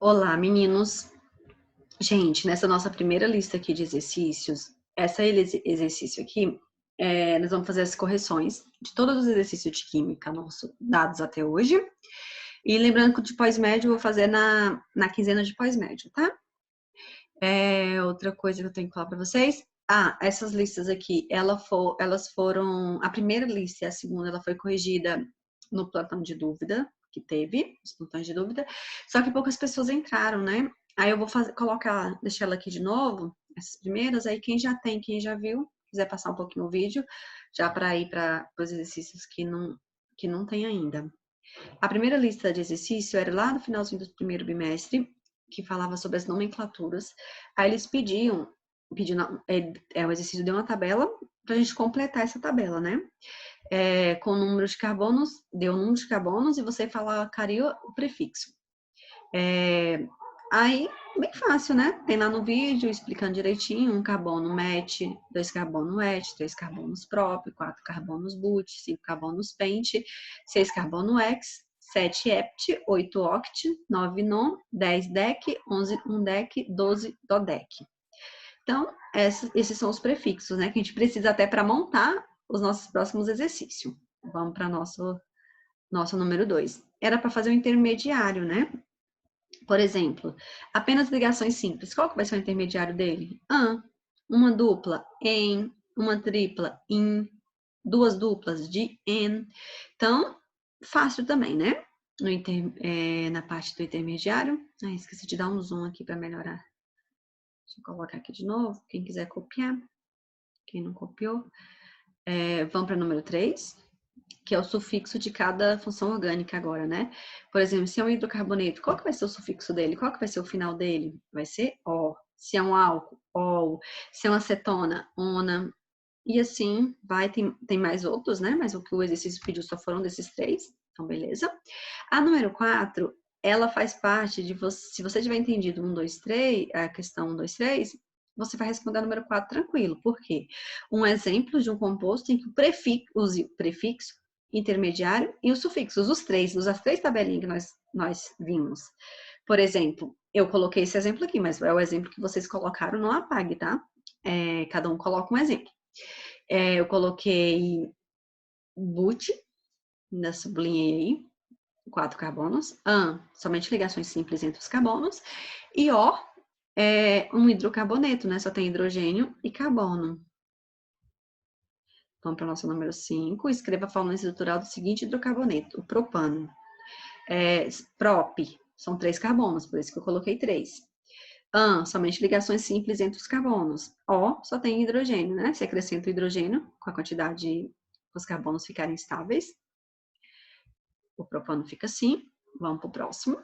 Olá, meninos. Gente, nessa nossa primeira lista aqui de exercícios, exercício aqui, nós vamos fazer as correções de todos os exercícios de química nossos dados até hoje. E lembrando que o de pós-médio eu vou fazer na quinzena de pós-médio, tá? Outra coisa que eu tenho que falar para vocês. Essas listas aqui, elas foram... A primeira lista e a segunda, ela foi corrigida no plantão de dúvida, que teve, os plantões de dúvida. Só que poucas pessoas entraram, né? Aí eu vou deixar ela aqui de novo, essas primeiras. Aí quem já tem, quem já viu, quiser passar um pouquinho o vídeo, já para ir para os exercícios que não tem ainda. A primeira lista de exercício era lá no finalzinho do primeiro bimestre, que falava sobre as nomenclaturas. Aí eles pediu o exercício deu uma tabela para a gente completar essa tabela, né? Com números de carbonos, deu número de carbonos e você falaria o prefixo. Aí, bem fácil, né? Tem lá no vídeo explicando direitinho: 1 carbono met, 2 carbono et, 3 carbonos prop, 4 carbonos but, 5 carbonos pent, 6 carbono hex, 7 hept, 8 oct, 9 non, 10 dec, 11 undec, 12 dodec. Então, esses são os prefixos, né? Que a gente precisa até para montar os nossos próximos exercícios. Vamos para nosso número 2. Era para fazer o intermediário, né? Por exemplo, apenas ligações simples. Qual que vai ser o intermediário dele? Uma dupla, em, uma tripla, in, duas duplas, de, en. Então, fácil também, né? Na parte do intermediário. Esqueci de dar um zoom aqui para melhorar. Deixa eu colocar aqui de novo. Quem quiser copiar. Quem não copiou. Vamos para o número 3. Que é o sufixo de cada função orgânica agora, né? Por exemplo, se é um hidrocarboneto, qual que vai ser o sufixo dele? Qual que vai ser o final dele? Vai ser O. Se é um álcool, ol. Se é uma acetona, ona. E assim vai, tem mais outros, né? Mas o que o exercício pediu só foram desses 3. Então, beleza. A número 4, ela faz parte de você. Se você tiver entendido 1, 2, 3, a questão 1, 2, 3, você vai responder a número 4 tranquilo. Por quê? Um exemplo de um composto em que use o prefixo, intermediário e os sufixos, as 3 tabelinhas que nós vimos. Por exemplo, eu coloquei esse exemplo aqui, mas é o exemplo que vocês colocaram, não apague, tá? Cada um coloca um exemplo. Eu coloquei but, ainda sublinhei 4 carbonos. Somente ligações simples entre os carbonos. E O é um hidrocarboneto, né? Só tem hidrogênio e carbono. Vamos para o nosso número 5. Escreva a fórmula estrutural do seguinte hidrocarboneto, o propano. Prop, são 3 carbonos, por isso que eu coloquei 3. Somente ligações simples entre os carbonos. O, só tem hidrogênio, né? Você acrescenta o hidrogênio com a quantidade, os carbonos ficarem estáveis. O propano fica assim. Vamos para o próximo.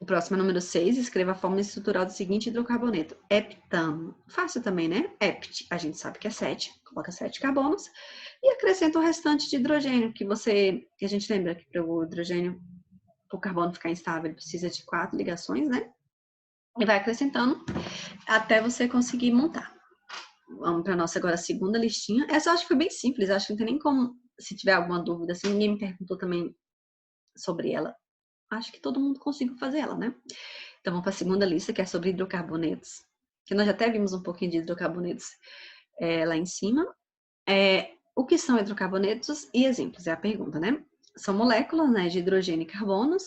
O próximo é o número 6. Escreva a fórmula estrutural do seguinte hidrocarboneto. Heptano. Fácil também, né? Hept, a gente sabe que é 7. Coloca 7 carbonos. E acrescenta o restante de hidrogênio, que a gente lembra que para o hidrogênio, para o carbono ficar instável, ele precisa de 4 ligações, né? E vai acrescentando até você conseguir montar. Vamos para a nossa agora segunda listinha. Essa eu acho que foi bem simples. Acho que não tem nem como, se tiver alguma dúvida, se ninguém me perguntou também sobre ela. Acho que todo mundo conseguiu fazer ela, né? Então, vamos para a segunda lista, que é sobre hidrocarbonetos. Que nós já até vimos um pouquinho de hidrocarbonetos lá em cima. O que são hidrocarbonetos e exemplos? É a pergunta, né? São moléculas, né, de hidrogênio e carbonos.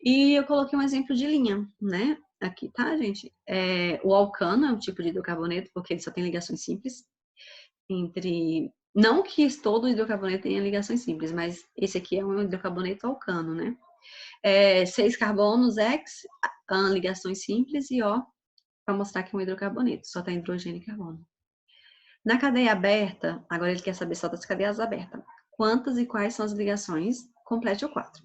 E eu coloquei um exemplo de linha, né? Aqui, tá, gente? O alcano é um tipo de hidrocarboneto, porque ele só tem ligações simples entre... Não que todo hidrocarboneto tenha ligações simples, mas esse aqui é um hidrocarboneto alcano, né? 6 carbonos, X, ligações simples, e O, para mostrar que é um hidrocarboneto, só tem hidrogênio e carbono. Na cadeia aberta, agora ele quer saber só das cadeias abertas. Quantas e quais são as ligações? Complete o 4.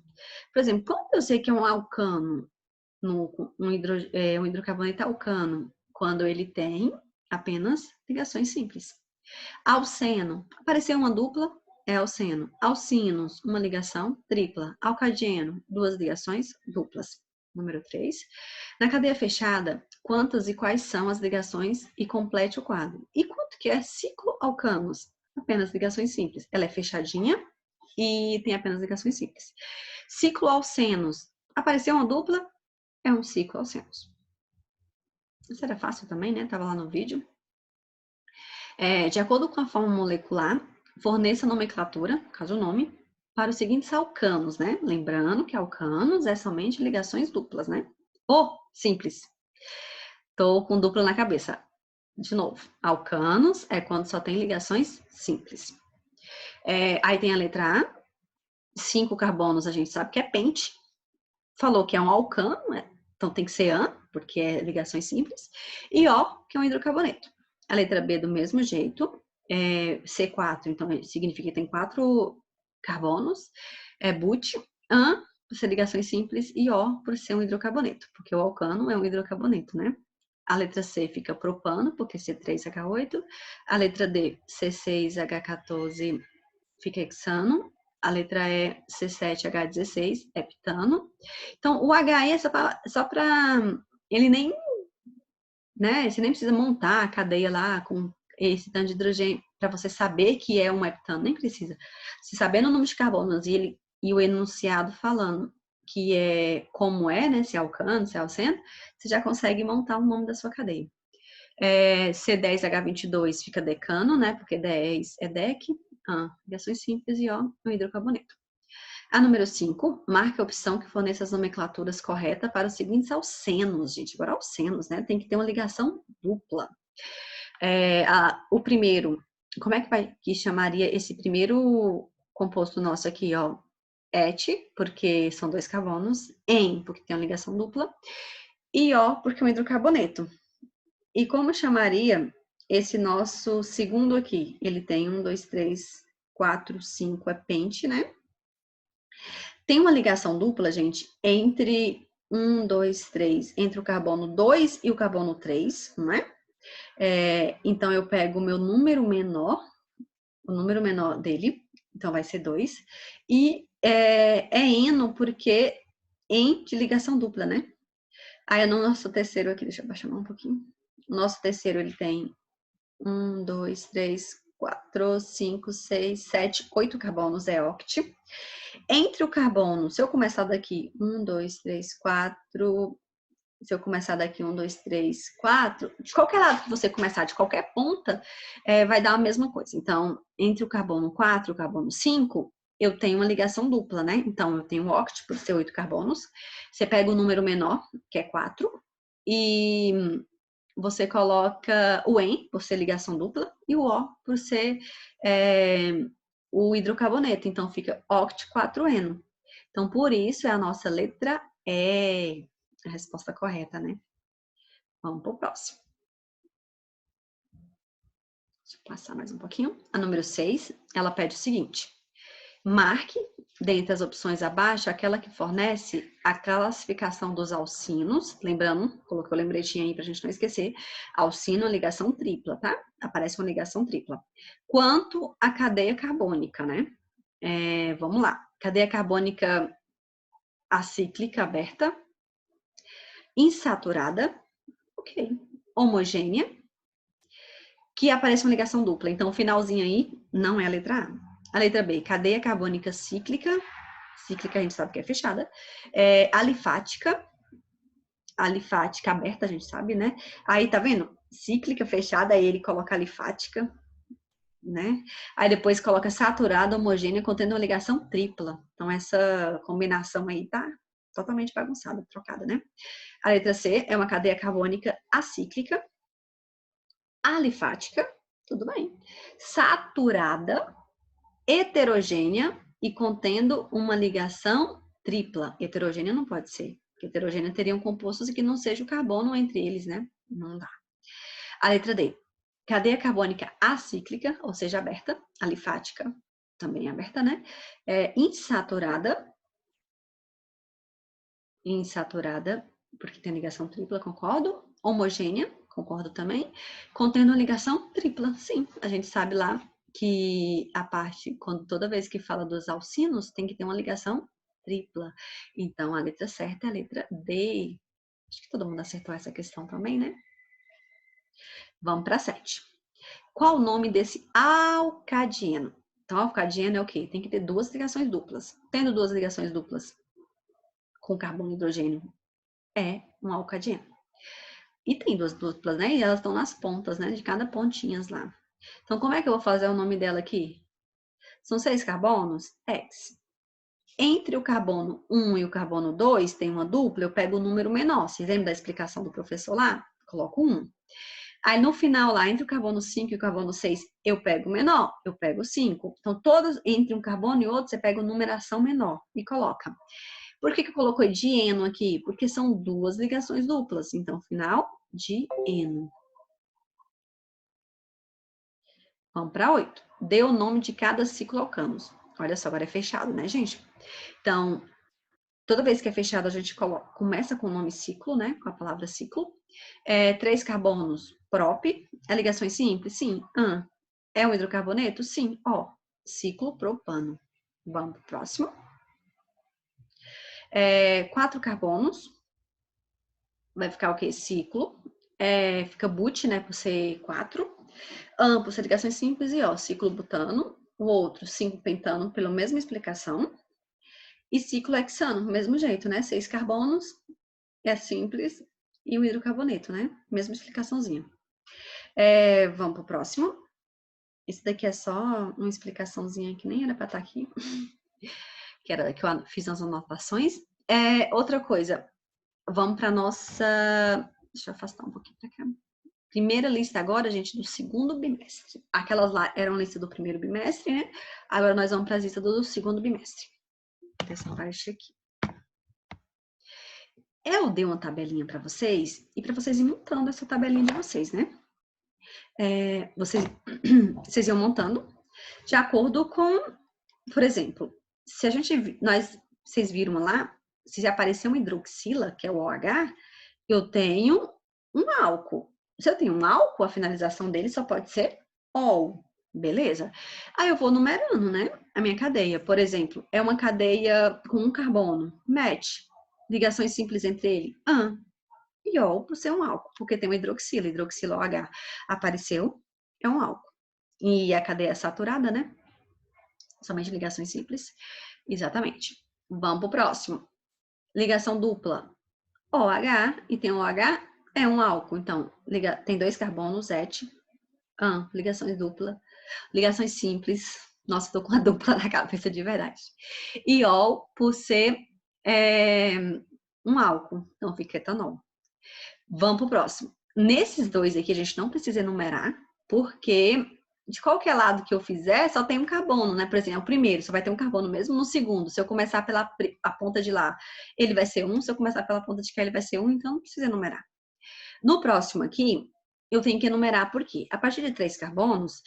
Por exemplo, como eu sei que é um alcano, um hidrocarboneto alcano, quando ele tem apenas ligações simples. Alceno, apareceu uma dupla, é alceno. Alcinos, uma ligação tripla. Alcadeno, 2 ligações duplas. Número 3. Na cadeia fechada, quantas e quais são as ligações e complete o quadro. E quanto que é cicloalcanos? Apenas ligações simples. Ela é fechadinha e tem apenas ligações simples. Cicloalcenos, Apareceu uma dupla, é um cicloalcenos. Isso era fácil também, né? Tava lá no vídeo. De acordo com a forma molecular, forneça a nomenclatura, caso o nome, para os seguintes alcanos, né? Lembrando que alcanos é somente ligações duplas, né? Ou simples. Tô com dupla na cabeça. De novo, alcanos é quando só tem ligações simples. Aí tem a letra A, 5 carbonos a gente sabe que é pente. Falou que é um alcano, né? Então tem que ser AN, porque é ligações simples. E O, que é um hidrocarboneto. A letra B do mesmo jeito. C4, então significa que tem 4 carbonos. But, AN, por ser ligações simples, e O, por ser um hidrocarboneto, porque o alcano é um hidrocarboneto, né? A letra C fica propano, porque C3H8. A letra D, C6H14, fica hexano. A letra E, C7H16, heptano. Então, o HE é só para... Ele nem... né? Você nem precisa montar a cadeia lá com esse tanto de hidrogênio para você saber que é um heptano, nem precisa. Se sabendo o número de carbonos e o enunciado falando que é como é, né? Se é alcano, se é alceno, você já consegue montar o nome da sua cadeia. C10H22 fica decano, né? Porque 10 é dec. Ligações simples e O, um hidrocarboneto. A número 5, marque a opção que forneça as nomenclaturas corretas para os seguintes alcenos, gente. Agora, alcenos, né? Tem que ter uma ligação dupla. O primeiro, como é que chamaria esse primeiro composto nosso aqui, ó? Et, porque são 2 carbonos. En, porque tem uma ligação dupla. E O, porque é um hidrocarboneto. E como chamaria esse nosso segundo aqui? Ele tem 1, 2, 3, 4, 5, é pente, né? Tem uma ligação dupla, gente, entre 1, 2, 3, entre o carbono 2 e o carbono 3, não é? Então, eu pego o meu número menor, o número menor dele, então vai ser 2, e é eno porque em de ligação dupla, né? Aí, no nosso terceiro aqui, deixa eu baixar um pouquinho. O nosso terceiro, ele tem 1, 2, 3, 4, 5, 6, 7, 8 carbonos, é oct. Entre o carbono, se eu começar daqui, 1, 2, 3, 4, se eu começar daqui, 1, 2, 3, 4, de qualquer lado que você começar, de qualquer ponta, vai dar a mesma coisa. Então, entre o carbono 4 e o carbono 5, eu tenho uma ligação dupla, né? Então, eu tenho oct por ser 8 carbonos. Você pega o número menor, que é 4, e você coloca o en, por ser ligação dupla, e o O, por ser o hidrocarboneto. Então, fica oct-4-eno. Então, por isso, é a nossa letra E. A resposta correta, né? Vamos para o próximo. Deixa eu passar mais um pouquinho. A número 6, ela pede o seguinte. Marque, dentre as opções abaixo, aquela que fornece a classificação dos alcinos. Lembrando, coloquei o lembretinho aí para a gente não esquecer. Alcino é ligação tripla, tá? Aparece uma ligação tripla. Quanto à cadeia carbônica, né? Vamos lá. Cadeia carbônica acíclica aberta, insaturada, ok, homogênea, que aparece uma ligação dupla. Então, o finalzinho aí não é a letra A. A letra B, cadeia carbônica cíclica. Cíclica a gente sabe que é fechada. Alifática. Alifática aberta, a gente sabe, né? Aí, tá vendo? Cíclica fechada, aí ele coloca alifática, né? Aí depois coloca saturada, homogênea, contendo uma ligação tripla. Então, essa combinação aí tá totalmente bagunçada, trocada, né? A letra C é uma cadeia carbônica acíclica, alifática, tudo bem, saturada, heterogênea e contendo uma ligação tripla. Heterogênea não pode ser, porque heterogênea teriam compostos que não seja o carbono entre eles, né? Não dá. A letra D, cadeia carbônica acíclica, ou seja, aberta, alifática, também aberta, né? Insaturada, porque tem ligação tripla, concordo. Homogênea, concordo também. Contendo uma ligação tripla, sim. A gente sabe lá que a parte, quando toda vez que fala dos alcinos, tem que ter uma ligação tripla. Então, a letra certa é a letra D. Acho que todo mundo acertou essa questão também, né? Vamos para 7. Qual o nome desse alcadieno? Então, alcadieno é o quê? Tem que ter 2 ligações duplas. Tendo 2 ligações duplas, com carbono e hidrogênio é um alcadieno. E tem duas duplas, né? E elas estão nas pontas, né? De cada pontinhas lá. Então, como é que eu vou fazer o nome dela aqui? São 6 carbonos? X. Entre o carbono 1 e o carbono 2 tem uma dupla, eu pego o número menor. Vocês lembram da explicação do professor lá? Coloco 1. Aí no final lá, entre o carbono 5 e o carbono 6, eu pego o menor, eu pego 5. Então, todos entre um carbono e outro, você pega a numeração menor e coloca. Por que eu coloquei dieno aqui? Porque são duas ligações duplas. Então, final, dieno. Vamos para 8. Dê o nome de cada ciclo ao campus. Olha só, agora é fechado, né, gente? Então, toda vez que é fechado, a gente começa com o nome ciclo, né? Com a palavra ciclo. 3 carbonos, prop. É ligações simples? Sim. É um hidrocarboneto? Sim. Ó, ciclo propano. Vamos para o próximo. 4 carbonos. Vai ficar o quê? Ciclo. Fica but, né? Por ser 4. Por ser ligações simples. E ó, ciclo butano. O outro, 5 pentano, pela mesma explicação. E ciclo hexano, mesmo jeito, né? 6 carbonos. É simples. E o hidrocarboneto, né? Mesma explicaçãozinha. Vamos pro próximo. Esse daqui é só uma explicaçãozinha que nem era para estar aqui. Que era que eu fiz as anotações. Outra coisa. Vamos para nossa... Deixa eu afastar um pouquinho para cá. Primeira lista agora, gente, do segundo bimestre. Aquelas lá eram lista do primeiro bimestre, né? Agora nós vamos para a lista do segundo bimestre. Essa parte aqui. Eu dei uma tabelinha para vocês e para vocês ir montando essa tabelinha de vocês, né? Vocês iam montando de acordo com, por exemplo, se a gente, vocês viram lá, se aparecer uma hidroxila, que é o OH, eu tenho um álcool. Se eu tenho um álcool, a finalização dele só pode ser ol, beleza? Aí eu vou numerando, né? A minha cadeia, por exemplo, é uma cadeia com um carbono, match, ligações simples entre ele, e ol por ser um álcool, porque tem uma hidroxila OH apareceu, é um álcool. E a cadeia é saturada, né? Somente ligações simples. Exatamente. Vamos pro próximo. Ligação dupla. OH, e tem OH, é um álcool. Então, tem 2 carbonos, et. Ligações dupla. Ligações simples. Nossa, tô com a dupla na cabeça de verdade. E ol, por ser um álcool. Então, fica etanol. Vamos pro próximo. Nesses dois aqui, a gente não precisa enumerar, porque de qualquer lado que eu fizer, só tem um carbono, né? Por exemplo, o primeiro só vai ter um carbono mesmo. No segundo, se eu começar pela a ponta de lá, ele vai ser 1. Se eu começar pela ponta de cá, ele vai ser 1. Então, não precisa enumerar. No próximo aqui, eu tenho que enumerar por quê? A partir de 3 carbonos,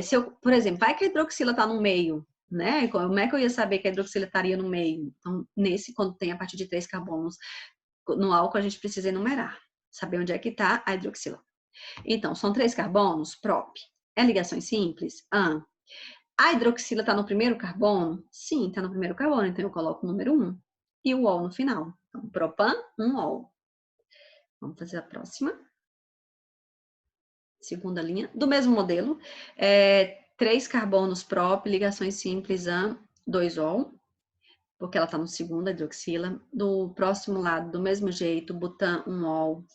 se eu, por exemplo, vai que a hidroxila está no meio, né? Como é que eu ia saber que a hidroxila estaria no meio? Então, quando tem a partir de 3 carbonos no álcool, a gente precisa enumerar. Saber onde é que está a hidroxila. Então, são 3 carbonos, prop. É ligações simples? A hidroxila está no primeiro carbono? Sim, está no primeiro carbono. Então, eu coloco o número 1 e o ol no final. Então, propan, 1 ol. Vamos fazer a próxima. Segunda linha. Do mesmo modelo. 3 carbonos prop, ligações simples, 2 ol. Porque ela está no segundo, a hidroxila. Do próximo lado, do mesmo jeito, butan, 1 ol.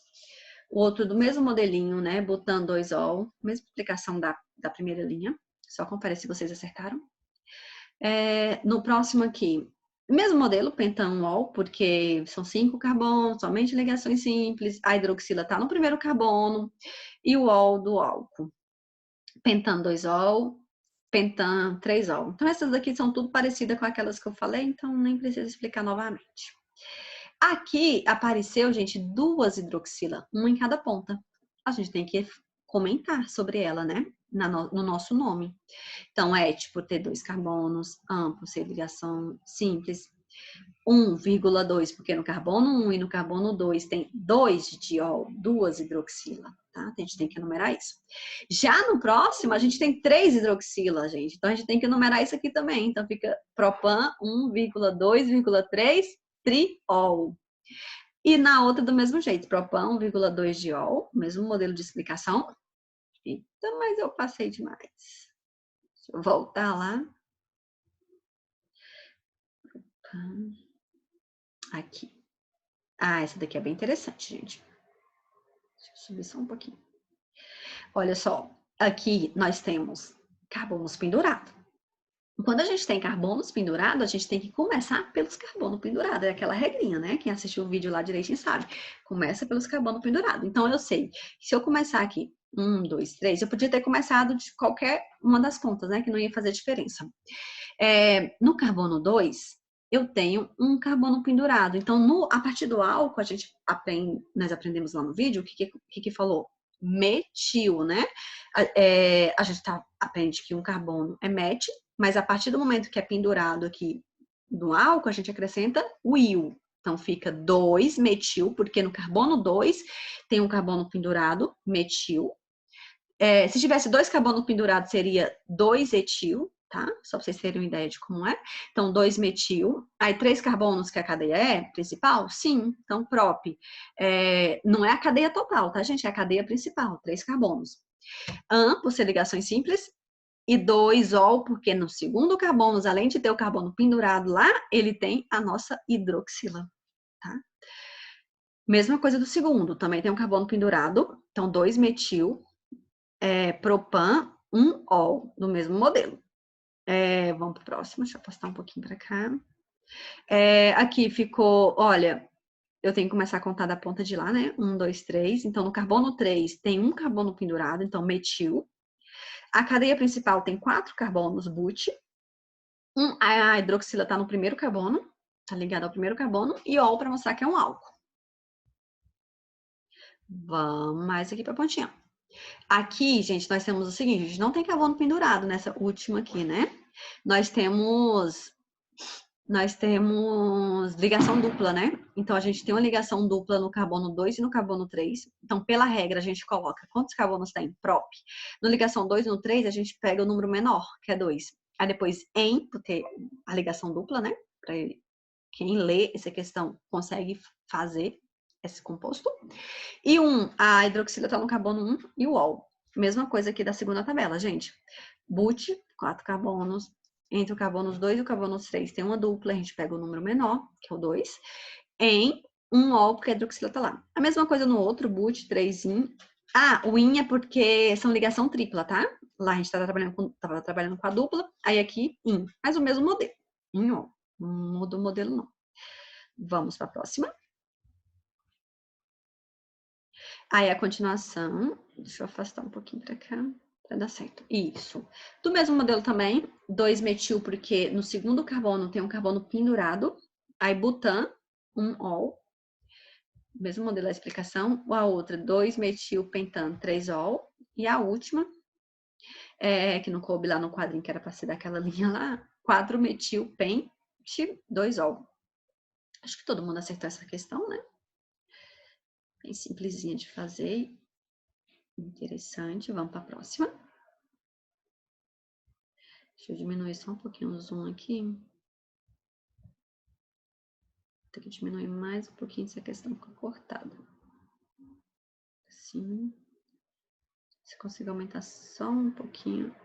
O outro do mesmo modelinho, né? Butan 2-ol, mesma explicação da primeira linha. Só confere se vocês acertaram. No próximo aqui, mesmo modelo, pentan-ol, porque são 5 carbonos, somente ligações simples. A hidroxila está no primeiro carbono e o ol do álcool. Pentan 2-ol, pentan 3-ol. Então, essas daqui são tudo parecidas com aquelas que eu falei, então nem precisa explicar novamente. Aqui apareceu, gente, 2 hidroxila, uma em cada ponta. A gente tem que comentar sobre ela, né? No nosso nome. Então, por ter 2 carbonos, por ser ligação simples, 1,2, porque no carbono 1 e no carbono 2 tem 2 de diol, 2 hidroxila, tá? A gente tem que enumerar isso. Já no próximo, a gente tem 3 hidroxila, gente. Então, a gente tem que enumerar isso aqui também. Então, fica propan 1,2,3 triol. E na outra, do mesmo jeito, propan 1,2 diol, mesmo modelo de explicação. Eita, mas eu passei demais. Deixa eu voltar lá. Aqui. Ah, essa daqui é bem interessante, gente. Deixa eu subir só um pouquinho. Olha só, aqui nós temos carbonos pendurados. Quando a gente tem carbonos pendurados, a gente tem que começar pelos carbonos pendurados. É aquela regrinha, né? Quem assistiu o vídeo lá direitinho sabe. Começa pelos carbonos pendurados. Então, eu sei que se eu começar aqui, 1, 2, 3, eu podia ter começado de qualquer uma das pontas, né? Que não ia fazer diferença. No carbono 2, eu tenho um carbono pendurado. Então, a partir do álcool, nós aprendemos lá no vídeo, o que falou? Metil, né? A gente aprende que um carbono é met, mas a partir do momento que é pendurado aqui no álcool, a gente acrescenta o íon. Então, fica 2-metil, porque no carbono 2 tem um carbono pendurado, metil. Se tivesse 2 carbonos pendurados, seria 2-etil, tá? Só para vocês terem uma ideia de como é. Então, 2-metil. Aí, 3 carbonos, que a cadeia é principal? Sim. Então, prop. Não é a cadeia total, tá, gente? É a cadeia principal, 3 carbonos. An, por ser ligações simples, e 2-ol, porque no segundo carbono, além de ter o carbono pendurado lá, ele tem a nossa hidroxila, tá? Mesma coisa do segundo, também tem um carbono pendurado, então 2-metil, propan, 1-ol, no mesmo modelo. Vamos para o próximo, deixa eu afastar um pouquinho para cá. Aqui ficou, olha, eu tenho que começar a contar da ponta de lá, né? 1, 2, 3. Então, no carbono 3 tem um carbono pendurado, então metil. A cadeia principal tem 4 carbonos, but. A hidroxila está no primeiro carbono, está ligada ao primeiro carbono, e ol para mostrar que é um álcool. Vamos mais aqui para a pontinha. Aqui, gente, nós temos o seguinte, a gente não tem carbono pendurado nessa última aqui, né? Nós temos ligação dupla, né? Então, a gente tem uma ligação dupla no carbono 2 e no carbono 3. Então, pela regra, a gente coloca quantos carbonos tem? Prop. No ligação 2 e no 3, a gente pega o número menor, que é 2. Aí depois, porque a ligação dupla, né? Para quem lê essa questão consegue fazer esse composto. E a hidroxila está no carbono 1 e o ol. Mesma coisa aqui da segunda tabela, gente. But, 4 carbonos. Entre o carbono 2 e o carbono 3 tem uma dupla, a gente pega o número menor, que é o 2, em 1-ol, porque a hidroxila está lá. A mesma coisa no outro, but, 3-in. O in é porque são ligação tripla, tá? Lá a gente estava trabalhando com a dupla, aí aqui, in. Mas o mesmo modelo, in-ol. Não muda o modelo, não. Vamos para a próxima. Aí a continuação, deixa eu afastar um pouquinho para cá, para dar certo. Isso. Do mesmo modelo também, 2-metil, porque no segundo carbono tem um carbono pendurado. Aí butan, 1-ol. Mesmo modelo da explicação. A outra, 2-metil-pentan, 3-ol. E a última, que não coube lá no quadrinho, que era para ser daquela linha lá, 4-metil-pent, 2-ol. Acho que todo mundo acertou essa questão, né? Bem simplesinha de fazer. Interessante. Vamos para a próxima. Deixa eu diminuir só um pouquinho o zoom aqui. Vou ter que diminuir mais um pouquinho se a questão ficou cortada. Assim. Se consigo aumentar só um pouquinho.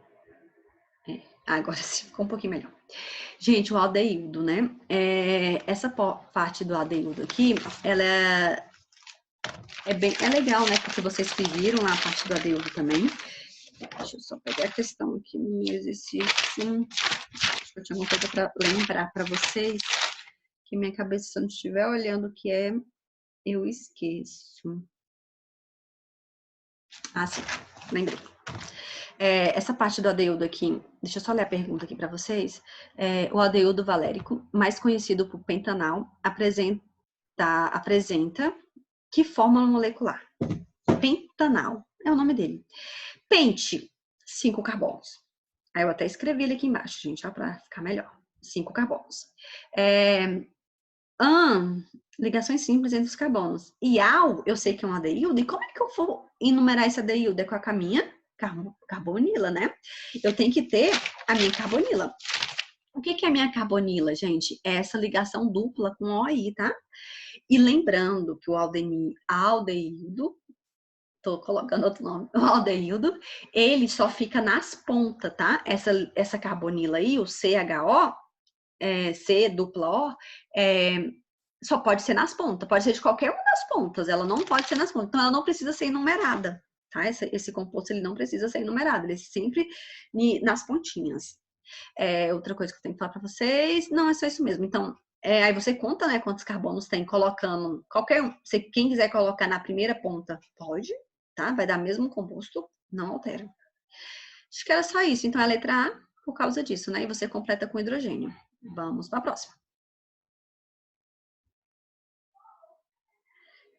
Agora sim, ficou um pouquinho melhor. Gente, o aldeído, né? Essa parte do aldeído aqui, ela é legal, né? Porque vocês viram lá a parte do aldeído também. Deixa eu só pegar a questão aqui no exercício. Acho que eu tinha uma coisa para lembrar para vocês. Que minha cabeça, se eu não estiver olhando o que é, eu esqueço. Sim, lembrei. Essa parte do aldeído aqui, deixa eu só ler a pergunta aqui para vocês. O aldeído valérico, mais conhecido por pentanal, apresenta que fórmula molecular? Pentanal, é o nome dele. Pente, 5 carbonos. Aí eu até escrevi ele aqui embaixo, gente, para ficar melhor. 5 carbonos. Ligações simples entre os carbonos. E al, eu sei que é um aldeído, e como é que eu vou enumerar esse aldeído? É com a minha carbonila, né? Eu tenho que ter a minha carbonila. O que é a minha carbonila, gente? É essa ligação dupla com OI, tá? E lembrando que o aldeído, tô colocando outro nome, o aldeído, ele só fica nas pontas, tá? Essa carbonila aí, o CHO, C dupla O, só pode ser nas pontas, pode ser de qualquer uma das pontas, ela não pode ser nas pontas, então ela não precisa ser enumerada, tá? Esse composto, ele não precisa ser enumerado, ele é sempre nas pontinhas. Outra coisa que eu tenho que falar para vocês, não, é só isso mesmo. Então, aí você conta, né, quantos carbonos tem, colocando qualquer um. Quem quiser colocar na primeira ponta, pode, tá? Vai dar mesmo composto, não altera. Acho que era só isso. Então, é a letra A, por causa disso, né? E você completa com hidrogênio. Vamos para a próxima.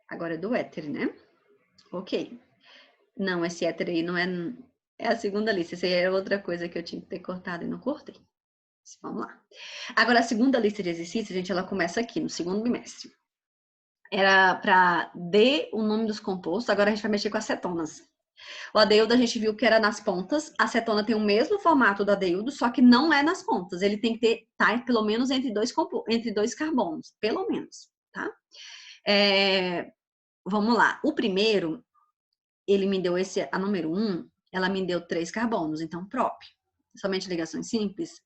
Agora é do éter, né? Ok. Não, esse éter aí não é... É a segunda lista. Essa aí é outra coisa que eu tinha que ter cortado e não cortei. Vamos lá. Agora, a segunda lista de exercícios, gente, ela começa aqui, no segundo bimestre. Era para D o nome dos compostos, agora a gente vai mexer com acetonas. O aldeído a gente viu que era nas pontas, a acetona tem o mesmo formato do aldeído, só que não é nas pontas. Ele tem que ter, tá, pelo menos entre dois carbonos, pelo menos, tá? Vamos lá. O primeiro, ele me deu a número 1, ela me deu 3 carbonos, então prop. Somente ligações simples.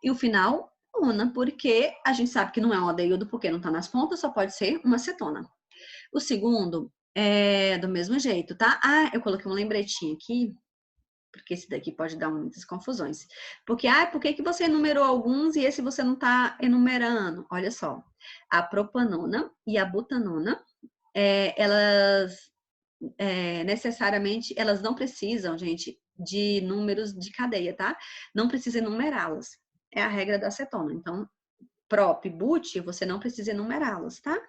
E o final, una, porque a gente sabe que não é um aldeído porque não está nas pontas, só pode ser uma acetona. O segundo é do mesmo jeito, tá? Eu coloquei um lembretinho aqui, porque esse daqui pode dar muitas confusões. Porque, por que você enumerou alguns e esse você não está enumerando? Olha só, a propanona e a butanona, elas necessariamente, elas não precisam, gente, de números de cadeia, tá? Não precisa enumerá-las. É a regra da acetona. Então, prop, but, você não precisa enumerá-los, tá?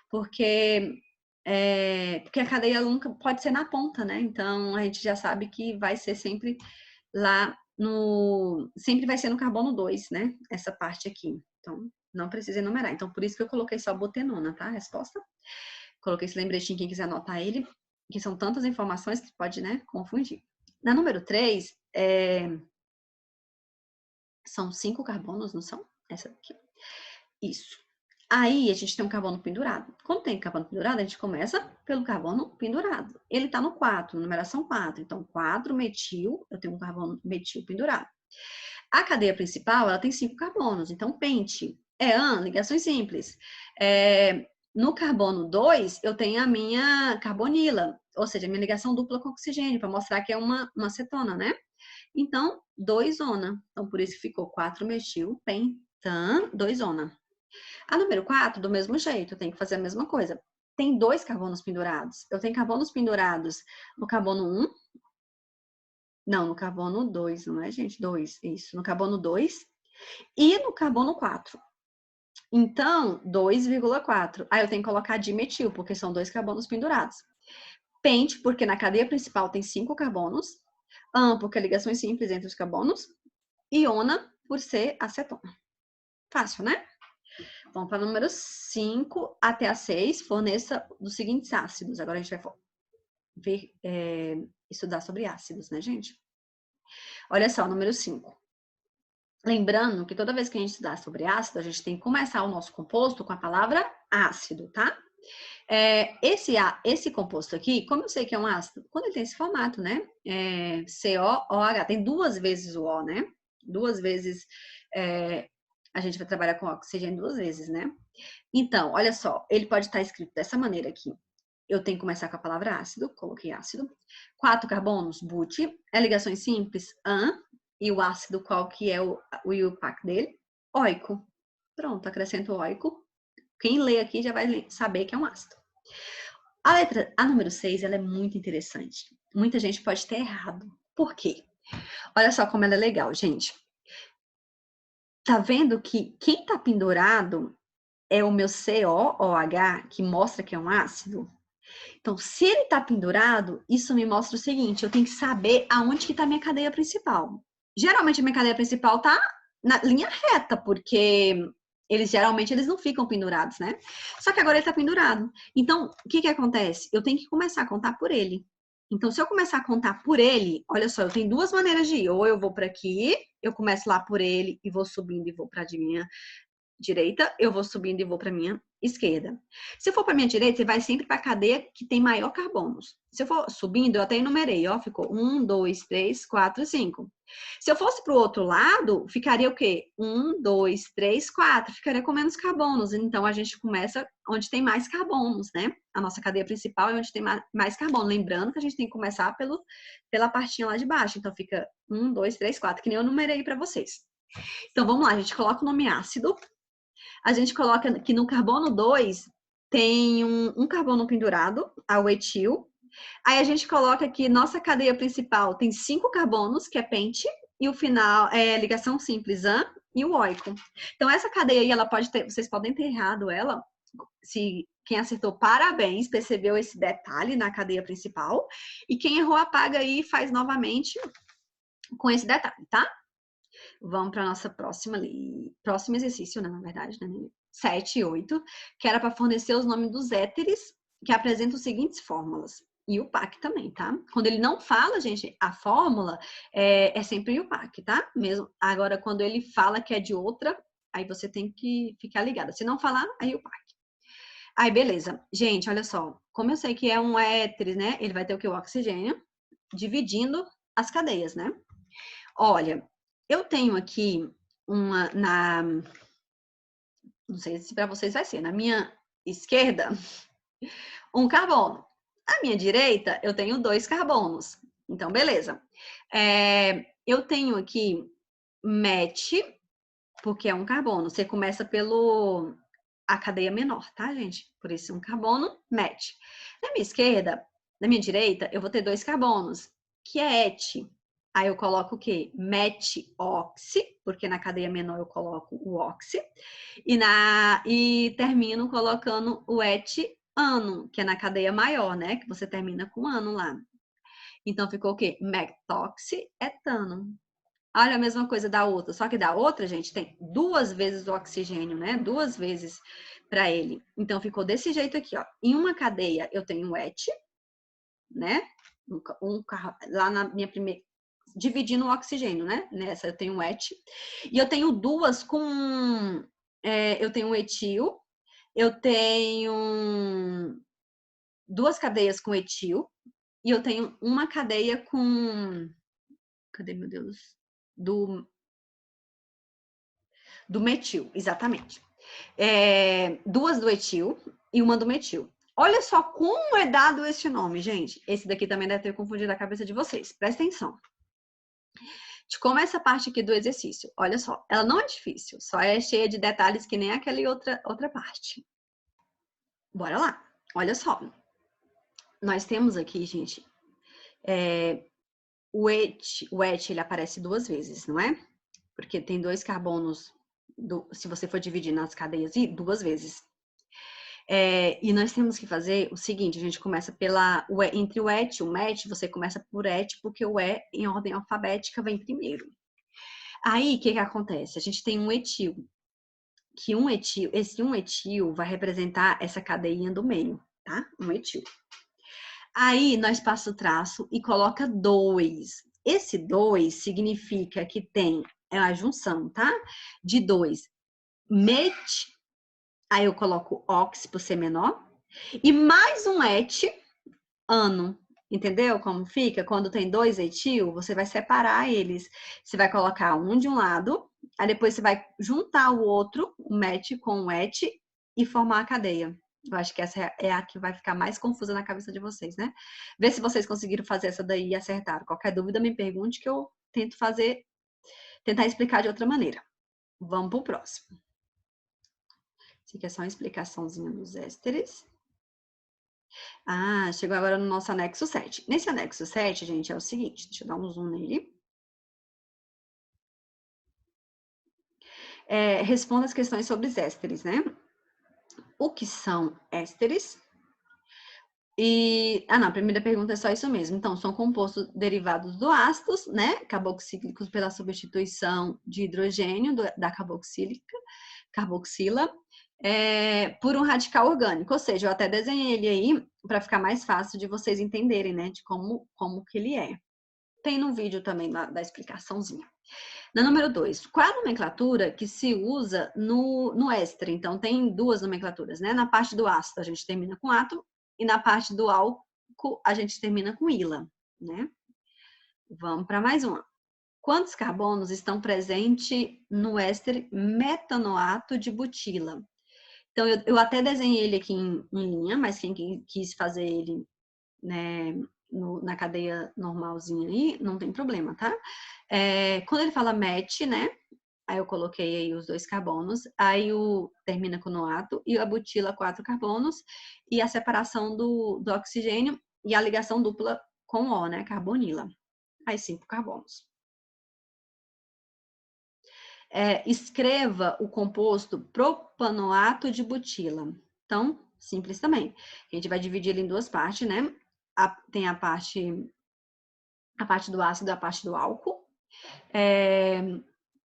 Porque a cadeia nunca pode ser na ponta, né? Então, a gente já sabe que vai ser sempre lá sempre vai ser no carbono 2, né? Essa parte aqui. Então, não precisa enumerar. Então, por isso que eu coloquei só butenona, tá? A resposta. Coloquei esse lembretinho, quem quiser anotar ele, que são tantas informações que pode, né, confundir. Na número 3, são 5 carbonos, não são? Essa daqui. Isso. Aí a gente tem um carbono pendurado. Quando tem carbono pendurado, a gente começa pelo carbono pendurado. Ele está no 4, numeração 4. Então, 4 metil, eu tenho um carbono metil pendurado. A cadeia principal, ela tem 5 carbonos. Então, pente. Ligações simples. No carbono 2, eu tenho a minha carbonila, ou seja, a minha ligação dupla com oxigênio, para mostrar que é uma acetona, né? Então, 2-ona. Então, por isso ficou 4-metil, pentan, 2-ona. A número 4, do mesmo jeito, eu tenho que fazer a mesma coisa. Tem 2 carbonos pendurados. Eu tenho carbonos pendurados no carbono 1. Não, no carbono 2, não é, gente? 2, isso. No carbono 2 e no carbono 4. Então, 2,4. Aí eu tenho que colocar dimetil, porque são 2 carbonos pendurados. Pente, porque na cadeia principal tem 5 carbonos. Porque é ligações simples entre os carbonos. Iona, por ser acetona. Fácil, né? Vamos para o número 5 até a 6, forneça dos seguintes ácidos. Agora a gente vai ver, estudar sobre ácidos, né, gente? Olha só, número 5. Lembrando que toda vez que a gente estudar sobre ácido, a gente tem que começar o nosso composto com a palavra ácido, tá? Esse composto aqui, como eu sei que é um ácido? Quando ele tem esse formato, né? COOH, tem 2 vezes o O, né? 2 vezes, a gente vai trabalhar com oxigênio 2 vezes, né? Então, olha só, ele pode estar escrito dessa maneira aqui. Eu tenho que começar com a palavra ácido, coloquei ácido. 4 carbonos, but. Ligações simples, an. E o ácido, qual que é o IUPAC dele? Oico. Pronto, acrescento oico. Quem lê aqui já vai saber que é um ácido. A número 6, ela é muito interessante. Muita gente pode ter errado. Por quê? Olha só como ela é legal, gente. Tá vendo que quem tá pendurado é o meu COOH, que mostra que é um ácido? Então, se ele tá pendurado, isso me mostra o seguinte, eu tenho que saber aonde que tá a minha cadeia principal. Geralmente, a minha cadeia principal tá na linha reta, porque geralmente eles não ficam pendurados, né? Só que agora ele tá pendurado. Então, o que que acontece? Eu tenho que começar a contar por ele. Então, se eu começar a contar por ele, olha só, eu tenho 2 maneiras de ir. Ou eu vou para aqui, eu começo lá por ele e vou subindo e vou para a minha direita, eu vou subindo e vou para minha esquerda. Se for para minha direita, você vai sempre para a cadeia que tem maior carbonos. Se eu for subindo, eu até enumerei, ó, ficou 1, 2, 3, 4, 5. Se eu fosse para o outro lado, ficaria o quê? 1, 2, 3, 4. Ficaria com menos carbonos. Então, a gente começa onde tem mais carbonos, né? A nossa cadeia principal é onde tem mais carbono. Lembrando que a gente tem que começar pela partinha lá de baixo. Então, fica 1, 2, 3, 4, que nem eu numerei para vocês. Então, vamos lá. A gente coloca o nome ácido. A gente coloca que no carbono 2 tem um carbono pendurado, o etil. Aí a gente coloca que nossa cadeia principal tem 5 carbonos, que é pente, e o final é ligação simples, an e o oico. Então essa cadeia aí, ela pode ter, vocês podem ter errado ela, se quem acertou, parabéns, percebeu esse detalhe na cadeia principal, e quem errou, apaga aí e faz novamente com esse detalhe, tá? Vamos para nossa próximo exercício, né, na verdade, né? 7 e 8, que era para fornecer os nomes dos éteres que apresentam as seguintes fórmulas. E o PAC também, tá? Quando ele não fala, gente, a fórmula é sempre o PAC, tá? Mesmo agora, quando ele fala que é de outra, aí você tem que ficar ligada. Se não falar, aí o PAC. Aí, beleza. Gente, olha só. Como eu sei que é um éter, né? Ele vai ter o que? O oxigênio, dividindo as cadeias, né? Olha, eu tenho aqui não sei se para vocês vai ser, na minha esquerda, um carbono. Na minha direita, eu tenho 2 carbonos. Então, beleza. Eu tenho aqui MET, porque é um carbono. Você começa a cadeia menor, tá, gente? Por isso, um carbono, MET. Na minha esquerda, na minha direita, eu vou ter 2 carbonos, que é ET. Aí eu coloco o quê? MET-oxi, porque na cadeia menor eu coloco o oxi. E termino colocando o et-ano, que é na cadeia maior, né? Que você termina com ano lá. Então ficou o quê? Metoxi-etano. Olha a mesma coisa da outra, só que da outra, gente, tem 2 vezes o oxigênio, né? 2 vezes para ele. Então ficou desse jeito aqui, ó. Em uma cadeia eu tenho o et, né? Lá na minha primeira, dividindo o oxigênio, né? Nessa eu tenho et. E eu tenho 2 com eu tenho o etil, eu tenho 2 cadeias com etil e eu tenho uma cadeia com, cadê, meu Deus? Do metil, exatamente. 2 do etil e uma do metil. Olha só como é dado esse nome, gente. Esse daqui também deve ter confundido a cabeça de vocês. Presta atenção. De como essa parte aqui do exercício. Olha só, ela não é difícil, só é cheia de detalhes que nem aquela outra parte. Bora lá. Olha só. Nós temos aqui, gente, o et ele aparece 2 vezes, não é? Porque tem 2 carbonos, se você for dividir nas cadeias, 2 vezes. E nós temos que fazer o seguinte, a gente começa entre o et e o met, você começa por et, porque o e, em ordem alfabética, vem primeiro. Aí, o que acontece? A gente tem um etil, esse um etil vai representar essa cadeinha do meio, tá? Um etil. Aí, nós passa o traço e coloca 2. Esse 2 significa que tem a junção, tá? De 2 met, aí eu coloco ox por ser menor, e mais um et, ano. Entendeu como fica? Quando tem 2 etil, você vai separar eles. Você vai colocar um de um lado, aí depois você vai juntar o outro, o met com o et, e formar a cadeia. Eu acho que essa é a que vai ficar mais confusa na cabeça de vocês, né? Vê se vocês conseguiram fazer essa daí e acertaram. Qualquer dúvida, me pergunte que eu tento tentar explicar de outra maneira. Vamos pro próximo. Esse aqui é só uma explicaçãozinha dos ésteres. Ah, chegou agora no nosso anexo 7. Nesse anexo 7, gente, é o seguinte, deixa eu dar um zoom nele. Responda as questões sobre os ésteres, né? O que são ésteres? Não, a primeira pergunta é só isso mesmo. Então, são compostos derivados do ácidos, né? Carboxílicos pela substituição de hidrogênio da carboxila, por um radical orgânico. Ou seja, eu até desenhei ele aí para ficar mais fácil de vocês entenderem, né? De como que ele é. Tem no vídeo também da explicaçãozinha. Na número 2, qual é a nomenclatura que se usa no éster? Então, tem duas nomenclaturas, né? Na parte do ácido, a gente termina com ato, e na parte do álcool, a gente termina com ila, né? Vamos para mais uma. Quantos carbonos estão presentes no éster metanoato de butila? Então, eu até desenhei ele aqui em linha, mas quem quis fazer ele, né, na cadeia normalzinha aí, não tem problema, tá? Quando ele fala met, né? Aí eu coloquei aí os 2 carbonos, aí termina com noato e a butila 4 carbonos e a separação do oxigênio e a ligação dupla com O, né? Carbonila. Aí 5 carbonos. Escreva o composto propanoato de butila. Então, simples também. A gente vai dividir ele em 2 partes, né? Tem a parte do ácido e a parte do álcool.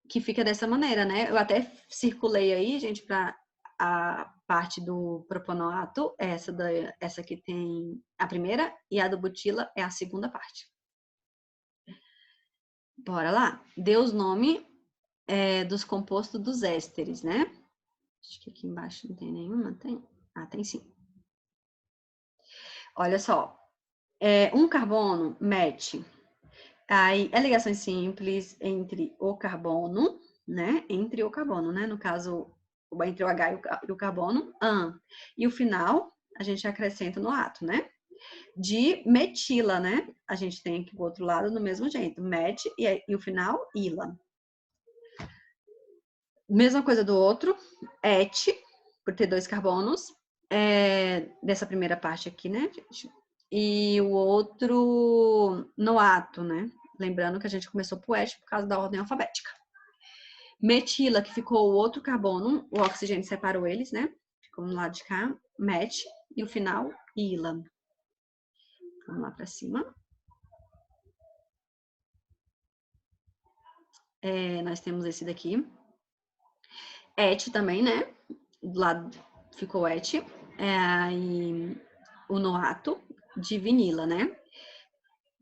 Que fica dessa maneira, né? Eu até circulei aí, gente, para a parte do propanoato, essa que tem a primeira, e a do butila é a segunda parte. Bora lá. Dê os nomes dos compostos dos ésteres, né? Acho que aqui embaixo não tem nenhuma, tem? Ah, tem sim. Olha só. Um carbono, MET. Aí, é ligações simples entre o carbono, né? Entre o carbono, né? No caso, entre o H e o carbono, AN. E o final, a gente acrescenta no ato, né? De metila, né? A gente tem aqui o outro lado do mesmo jeito. Met e o final, ila. Mesma coisa do outro, et, por ter 2 carbonos. Dessa primeira parte aqui, né, gente? E o outro noato, né? Lembrando que a gente começou por et por causa da ordem alfabética. Metila, que ficou o outro carbono, o oxigênio separou eles, né? Ficou no lado de cá, met, e o final, ila. Vamos lá para cima. Nós temos esse daqui. Et também, né? Do lado ficou et. E o noato de vinila, né?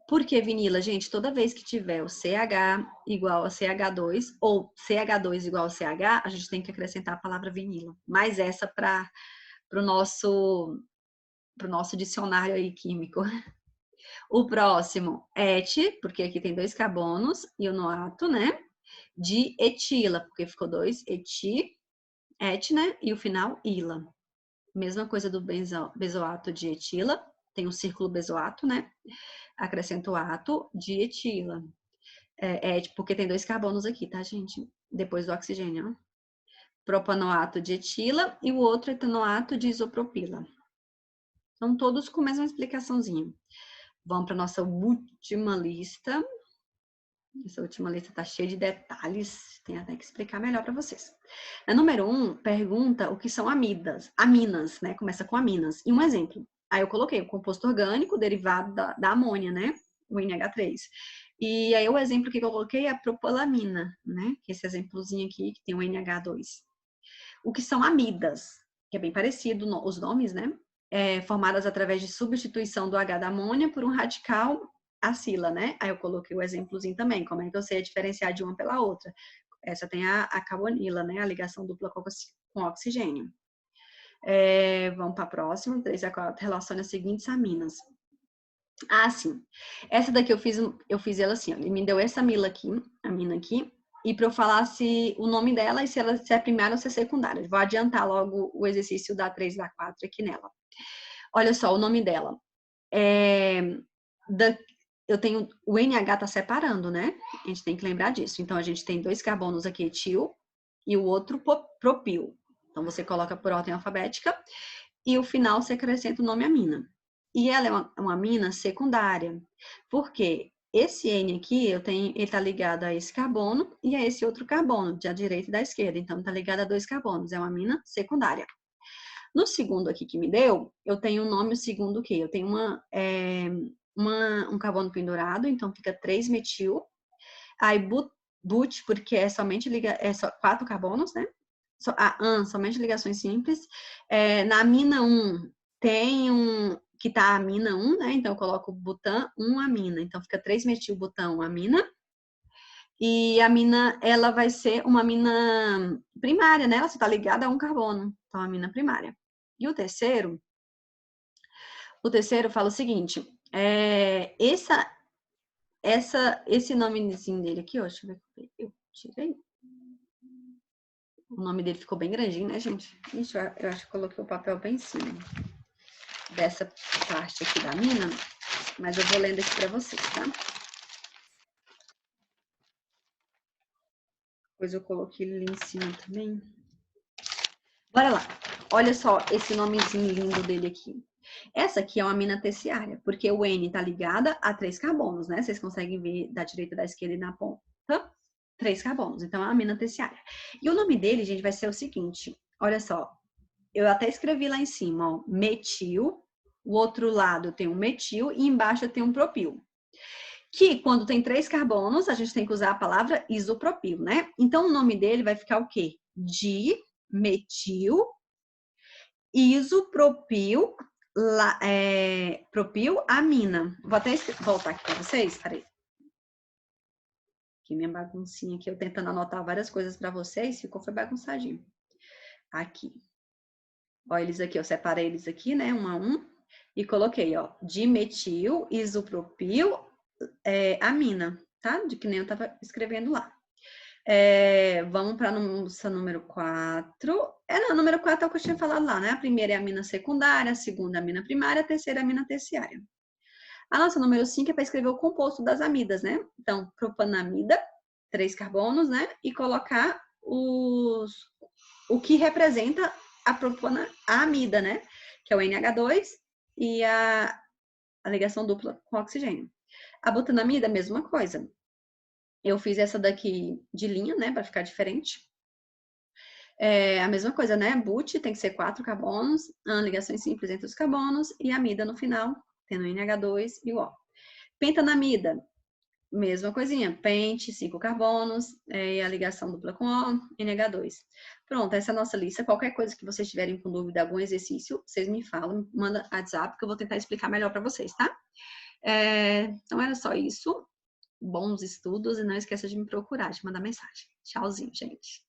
Por que vinila, gente? Toda vez que tiver o CH igual a CH2 ou CH2 igual a CH, a gente tem que acrescentar a palavra vinila. Mais essa para o nosso dicionário aí químico. O próximo, et, porque aqui tem 2 carbonos, e o noato, né? De etila, porque ficou 2, et, né? E o final, ila. Mesma coisa do benzoato de etila, tem um círculo benzoato, né? Acrescento o ato de etila. Porque tem 2 carbonos aqui, tá, gente? Depois do oxigênio, ó. Propanoato de etila e o outro etanoato de isopropila. São todos com a mesma explicaçãozinha. Vamos para nossa última lista. Essa última lista tá cheia de detalhes, tem até que explicar melhor para vocês. Na número 1, pergunta o que são aminas, né? Começa com aminas. E um exemplo. Aí eu coloquei o composto orgânico derivado da amônia, né? O NH3. E aí o exemplo que eu coloquei é a propolamina, né? Esse exemplozinho aqui que tem o NH2. O que são amidas, que é bem parecido os nomes, né? Formadas através de substituição do H da amônia por um radical acila, né? Aí eu coloquei o exemplozinho também, como é que eu sei diferenciar de uma pela outra. Essa tem a carbonila, né? A ligação dupla com oxigênio. Vamos para a próxima, 3 a 4, relaciona as seguintes aminas. Ah, sim. Essa daqui eu fiz ela assim, ó. Ele me deu essa amina aqui, e para eu falar o nome dela e se é primária ou se é secundária. Vou adiantar logo o exercício da 3 e da 4 aqui nela. Olha só, o nome dela. Eu tenho, o NH tá separando, né? A gente tem que lembrar disso. Então, a gente tem 2 carbonos aqui, etil, e o outro propil. Então, você coloca por ordem alfabética e o final você acrescenta o nome amina. E ela é uma amina secundária. Por quê? Esse N aqui, ele está ligado a esse carbono e a esse outro carbono, da direita e da esquerda. Então, está ligado a 2 carbonos. É uma amina secundária. No segundo aqui que me deu, eu tenho o nome, o segundo que? Eu tenho um carbono pendurado, então fica 3-metil. Aí, but, porque é somente 4 carbonos, né? Somente ligações simples. Na amina 1, tem que tá a amina 1, né? Então, eu coloco butan, 1 amina. Então, fica 3-metil butan, 1 amina. E a amina, ela vai ser uma amina primária, né? Ela está ligada a um carbono. Então, a amina primária. E o terceiro fala o seguinte, esse nomezinho dele aqui, ó, deixa eu ver, eu tirei. O nome dele ficou bem grandinho, né, gente? Ixi, eu acho que coloquei o papel bem em cima dessa parte aqui da mina, mas eu vou lendo aqui para vocês, tá? Depois eu coloquei ele em cima também. Bora lá. Olha só esse nomezinho lindo dele aqui. Essa aqui é uma amina terciária, porque o N tá ligada a 3 carbonos, né? Vocês conseguem ver da direita, da esquerda e na ponta. 3 carbonos. Então, é uma amina terciária. E o nome dele, gente, vai ser o seguinte. Olha só. Eu até escrevi lá em cima, ó. Metil. O outro lado tem um metil e embaixo tem um propil. Que quando tem 3 carbonos, a gente tem que usar a palavra isopropil, né? Então, o nome dele vai ficar o quê? Dimetil isopropil propilamina. Vou até voltar aqui para vocês. Peraí. Aqui minha baguncinha aqui, eu tentando anotar várias coisas para vocês, foi bagunçadinho. Aqui. Ó, eles aqui, eu separei eles aqui, né, um a um, e coloquei, ó, dimetil isopropil amina, tá? De que nem eu tava escrevendo lá. Vamos para a nossa número 4. Não, número 4 é o que eu tinha falado lá, né? A primeira é a amina secundária, a segunda é a amina primária, a terceira é a amina terciária. A nossa número 5 é para escrever o composto das amidas, né? Então, propanamida, 3 carbonos, né? E colocar o que representa a amida, né? Que é o NH2 e a ligação dupla com oxigênio. A butanamida, mesma coisa. Eu fiz essa daqui de linha, né? Para ficar diferente. A mesma coisa, né? But tem que ser 4 carbonos, ligações simples entre os carbonos e amida no final, tendo NH2 e o O. Pentanamida, mesma coisinha, pente, 5 carbonos, e a ligação dupla com O, NH2. Pronto, essa é a nossa lista. Qualquer coisa que vocês tiverem com dúvida, algum exercício, vocês me falam, manda WhatsApp que eu vou tentar explicar melhor para vocês, tá? Então era só isso. Bons estudos e não esqueça de me procurar, de mandar mensagem. Tchauzinho, gente.